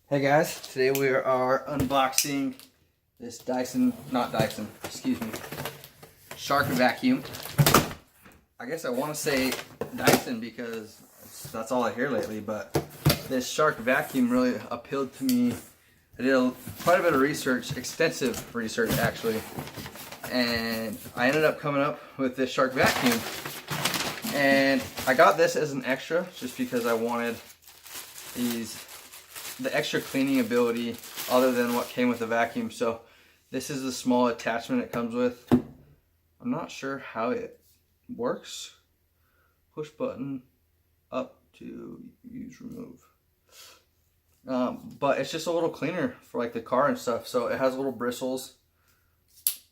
Hey guys, today we are unboxing this Shark vacuum. I guess I want to say Dyson because that's all I hear lately, but this Shark vacuum really appealed to me. I did quite a bit of research, extensive research actually, and I ended up coming up with this Shark vacuum. And I got this as an extra just because I wanted the extra cleaning ability other than what came with the vacuum. So this is the small attachment it comes with. I'm not sure how it works. Push button up to use remove. But it's just a little cleaner for like the car and stuff. So it has little bristles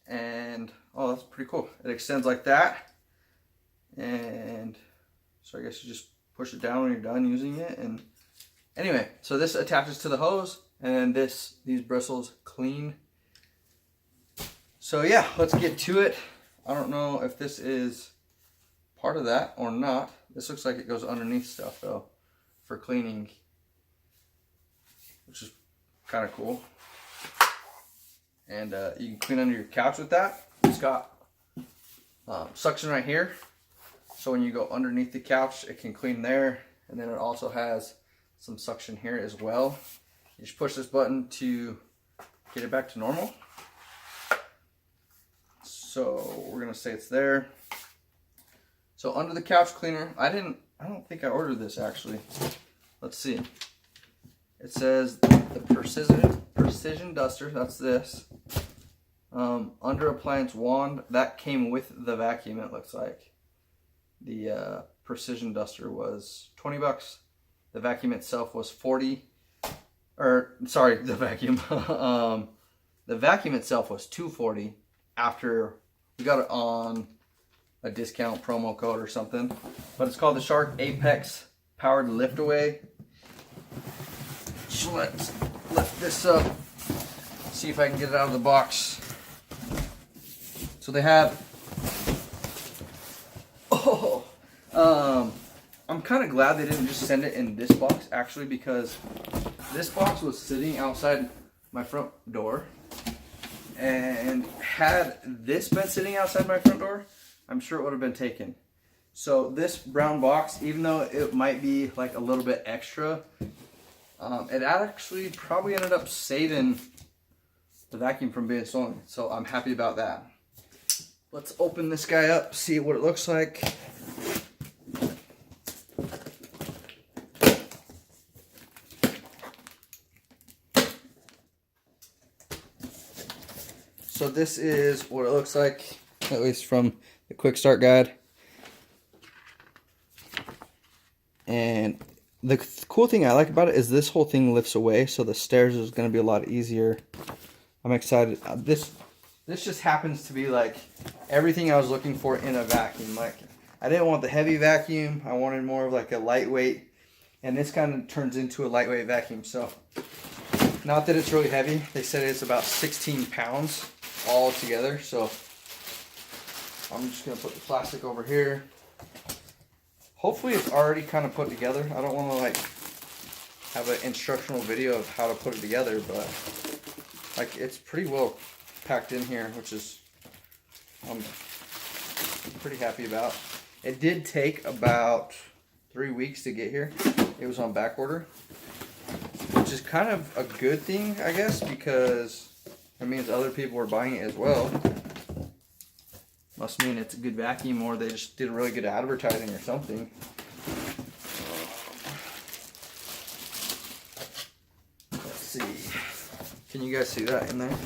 and oh, that's pretty cool. It extends like that. And so I guess you just push it down when you're done using it. And anyway, so this attaches to the hose, and then these bristles clean. So yeah, let's get to it. I don't know if this is part of that or not. This looks like it goes underneath stuff though for cleaning, which is kind of cool. And you can clean under your couch with that. It's got suction right here, so when you go underneath the couch, it can clean there. And then it also has some suction here as well. You just push this button to get it back to normal. So we're gonna say it's there. So under the couch cleaner, I don't think I ordered this actually. Let's see. It says the precision duster, that's this. Under appliance wand, that came with the vacuum, it looks like. The precision duster was 20 bucks. The vacuum itself was 40, or sorry, the vacuum. The vacuum itself was $240 after we got it on a discount promo code or something. But it's called the Shark Apex Powered Lift Away. So let's lift this up, see if I can get it out of the box. So they have, I'm kind of glad they didn't just send it in this box actually, because this box was sitting outside my front door, and had this been sitting outside my front door, I'm sure it would have been taken. So this brown box, even though it might be like a little bit extra, it actually probably ended up saving the vacuum from being stolen. So I'm happy about that. Let's open this guy up, see what it looks like. So this is what it looks like, at least from the Quickstart guide. And the cool thing I like about it is this whole thing lifts away, so the stairs is going to be a lot easier. I'm excited. This just happens to be like everything I was looking for in a vacuum. Like, I didn't want the heavy vacuum. I wanted more of like a lightweight, and this kind of turns into a lightweight vacuum. So not that it's really heavy. They said it's about 16 pounds all together. So I'm just going to put the plastic over here. Hopefully it's already kind of put together. I don't want to like have an instructional video of how to put it together, but like it's pretty well packed in here, which is I'm pretty happy about. It did take about 3 weeks to get here. It was on back order, which is kind of a good thing, I guess, because it means other people are buying it as well. Must mean it's a good vacuum, or they just did really good advertising or something. Let's see. Can you guys see that in there?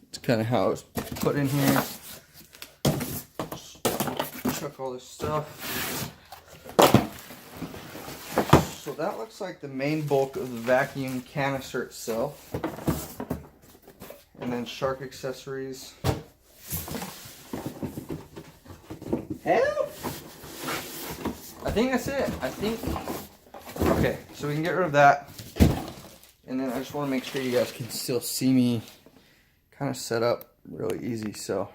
It's kind of how it's put in here. Chuck all this stuff. So that looks like the main bulk of the vacuum canister itself. And then Shark accessories. Help! I think that's it. Okay, so we can get rid of that. And then I just want to make sure you guys can still see me kind of set up really easy. So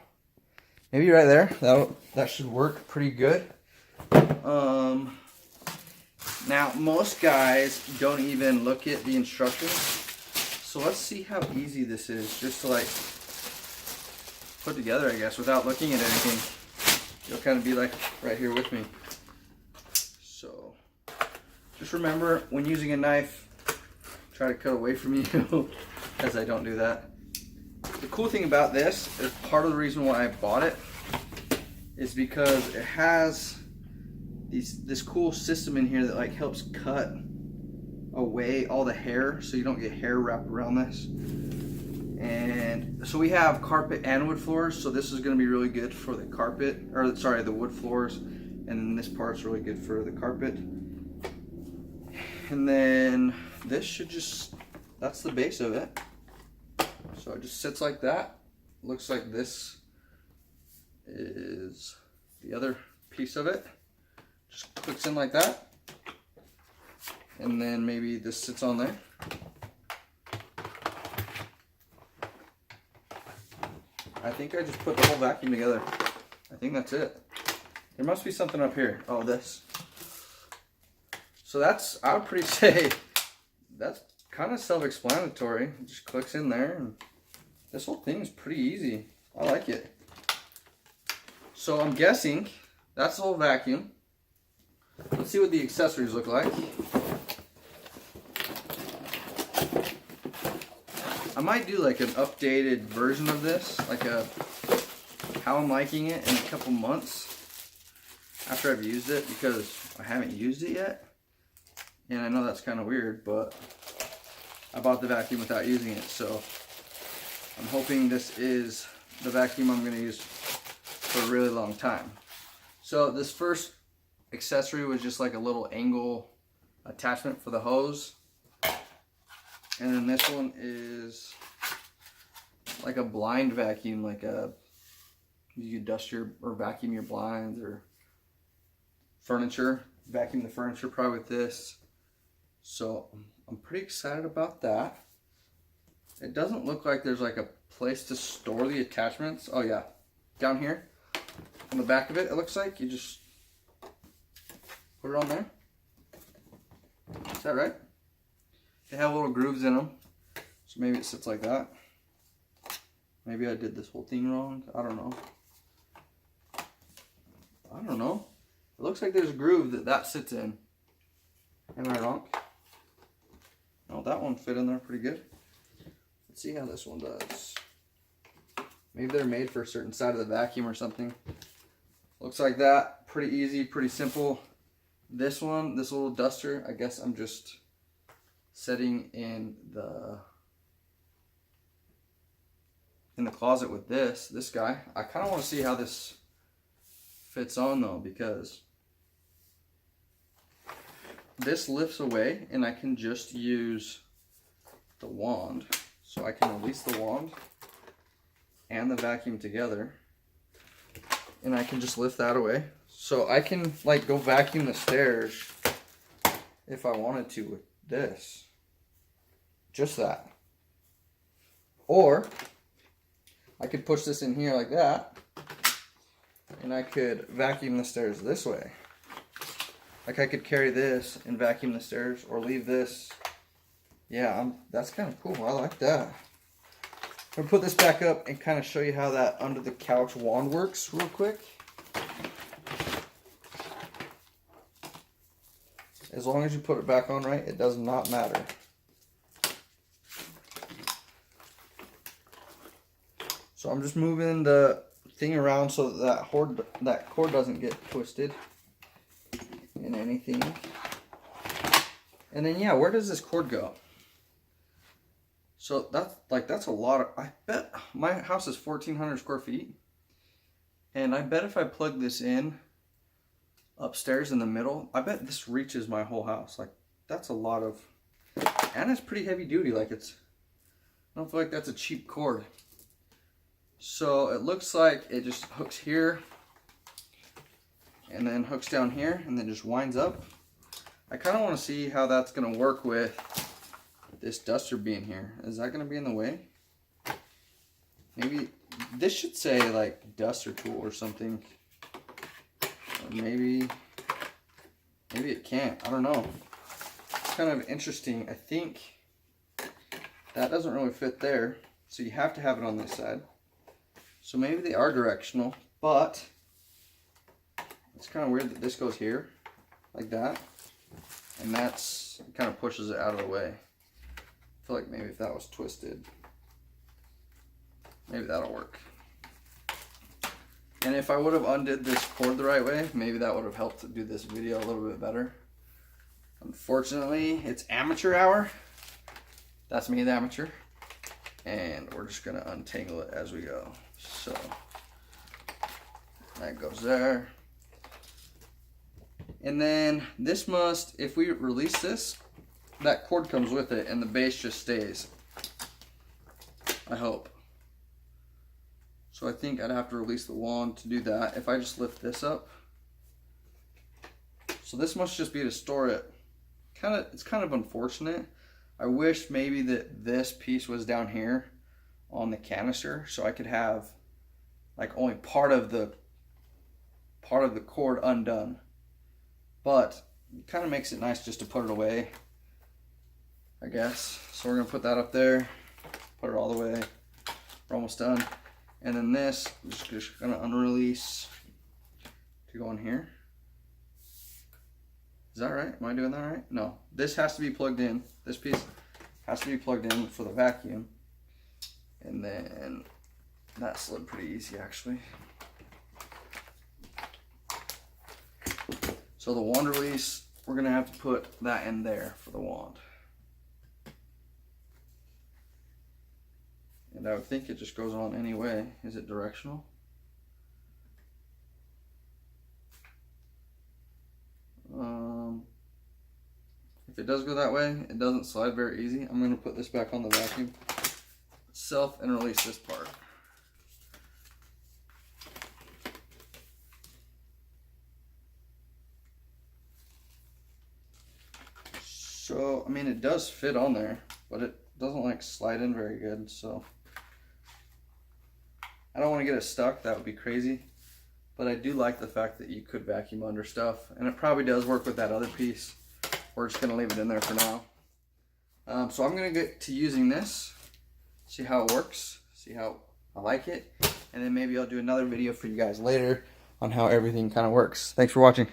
maybe right there, that should work pretty good. Now, most guys don't even look at the instructions. So let's see how easy this is just to like put together, I guess, without looking at anything. You'll kind of be like right here with me. So just remember, when using a knife, try to cut away from you, as I don't do that. The cool thing about this is part of the reason why I bought it is because it has this cool system in here that like helps cut away all the hair so you don't get hair wrapped around this. And so we have carpet and wood floors, so this is going to be really good for the carpet, or sorry, the wood floors, and then this part's really good for the carpet. And then this should just, that's the base of it. So it just sits like that. Looks like this is the other piece of it. Just clicks in like that. And then maybe this sits on there. I think I just put the whole vacuum together. I think that's it. There must be something up here. Oh, this. So that's, I would pretty say, that's kind of self-explanatory. It just clicks in there, and this whole thing is pretty easy. I like it. So I'm guessing that's the whole vacuum. Let's see what the accessories look like. I might do like an updated version of this, like a how I'm liking it in a couple months after I've used it, because I haven't used it yet. And I know that's kind of weird, but I bought the vacuum without using it, so I'm hoping this is the vacuum I'm going to use for a really long time. So this first accessory was just like a little angle attachment for the hose. And then this one is like a blind vacuum, like you could dust your or vacuum your blinds or furniture, vacuum the furniture probably with this. So I'm pretty excited about that. It doesn't look like there's like a place to store the attachments. Oh yeah, down here on the back of it, it looks like you just put it on there. Is that right? They have little grooves in them, so maybe it sits like that. Maybe I did this whole thing wrong. I don't know. I don't know. It looks like there's a groove that sits in. Am I wrong? No, that one fit in there pretty good. Let's see how this one does. Maybe they're made for a certain side of the vacuum or something. Looks like that. Pretty easy, pretty simple. This one, this little duster, I guess I'm just setting in the closet with this guy. I kind of want to see how this fits on though, because this lifts away and I can just use the wand. So I can release the wand and the vacuum together, and I can just lift that away. So I can like go vacuum the stairs if I wanted to with this. Just that. Or I could push this in here like that, and I could vacuum the stairs this way. Like I could carry this and vacuum the stairs, or leave this. Yeah, that's kind of cool. I like that. I'm going to put this back up and kind of show you how that under the couch wand works real quick. As long as you put it back on right, it does not matter. So I'm just moving the thing around so that cord doesn't get twisted in anything. And then yeah, where does this cord go? So that's a lot of, I bet my house is 1,400 square feet. And I bet if I plug this in upstairs in the middle, I bet this reaches my whole house. Like that's a lot of, and it's pretty heavy duty. Like I don't feel like that's a cheap cord. So it looks like it just hooks here and then hooks down here and then just winds up. I kind of want to see how that's going to work with this duster being here. Is that going to be in the way? Maybe this should say like duster tool or something. Or maybe Maybe it can't. I don't know. It's kind of interesting. I think that doesn't really fit there. So you have to have it on this side. So maybe they are directional, but it's kind of weird that this goes here like that. And that's, it kind of pushes it out of the way. I feel like maybe if that was twisted, maybe that'll work. And if I would have undid this cord the right way, maybe that would have helped to do this video a little bit better. Unfortunately, it's amateur hour. That's me, the amateur. And we're just gonna untangle it as we go. So, that goes there. And then this must, if we release this, that cord comes with it and the base just stays. I hope. So I think I'd have to release the wand to do that. If I just lift this up. So this must just be to store it. It's kind of unfortunate. I wish maybe that this piece was down here on the canister so I could have like only part of the cord undone. But it kind of makes it nice just to put it away, I guess. So we're gonna put that up there, put it all the way. We're almost done. And then this, I'm just gonna unrelease to go in here. Is that right? Am I doing that right? No. This has to be plugged in. This piece has to be plugged in for the vacuum. And then that slid pretty easy actually. So the wand release, we're gonna have to put that in there for the wand. And I would think it just goes on anyway. Is it directional? If it does go that way, it doesn't slide very easy. I'm going to put this back on the vacuum itself and release this part. So, I mean, it does fit on there, but it doesn't like slide in very good, so I don't want to get it stuck. That would be crazy. But I do like the fact that you could vacuum under stuff, and it probably does work with that other piece. We're just going to leave it in there for now. So I'm going to get to using this, see how it works, see how I like it, and then maybe I'll do another video for you guys later on how everything kind of works. Thanks for watching.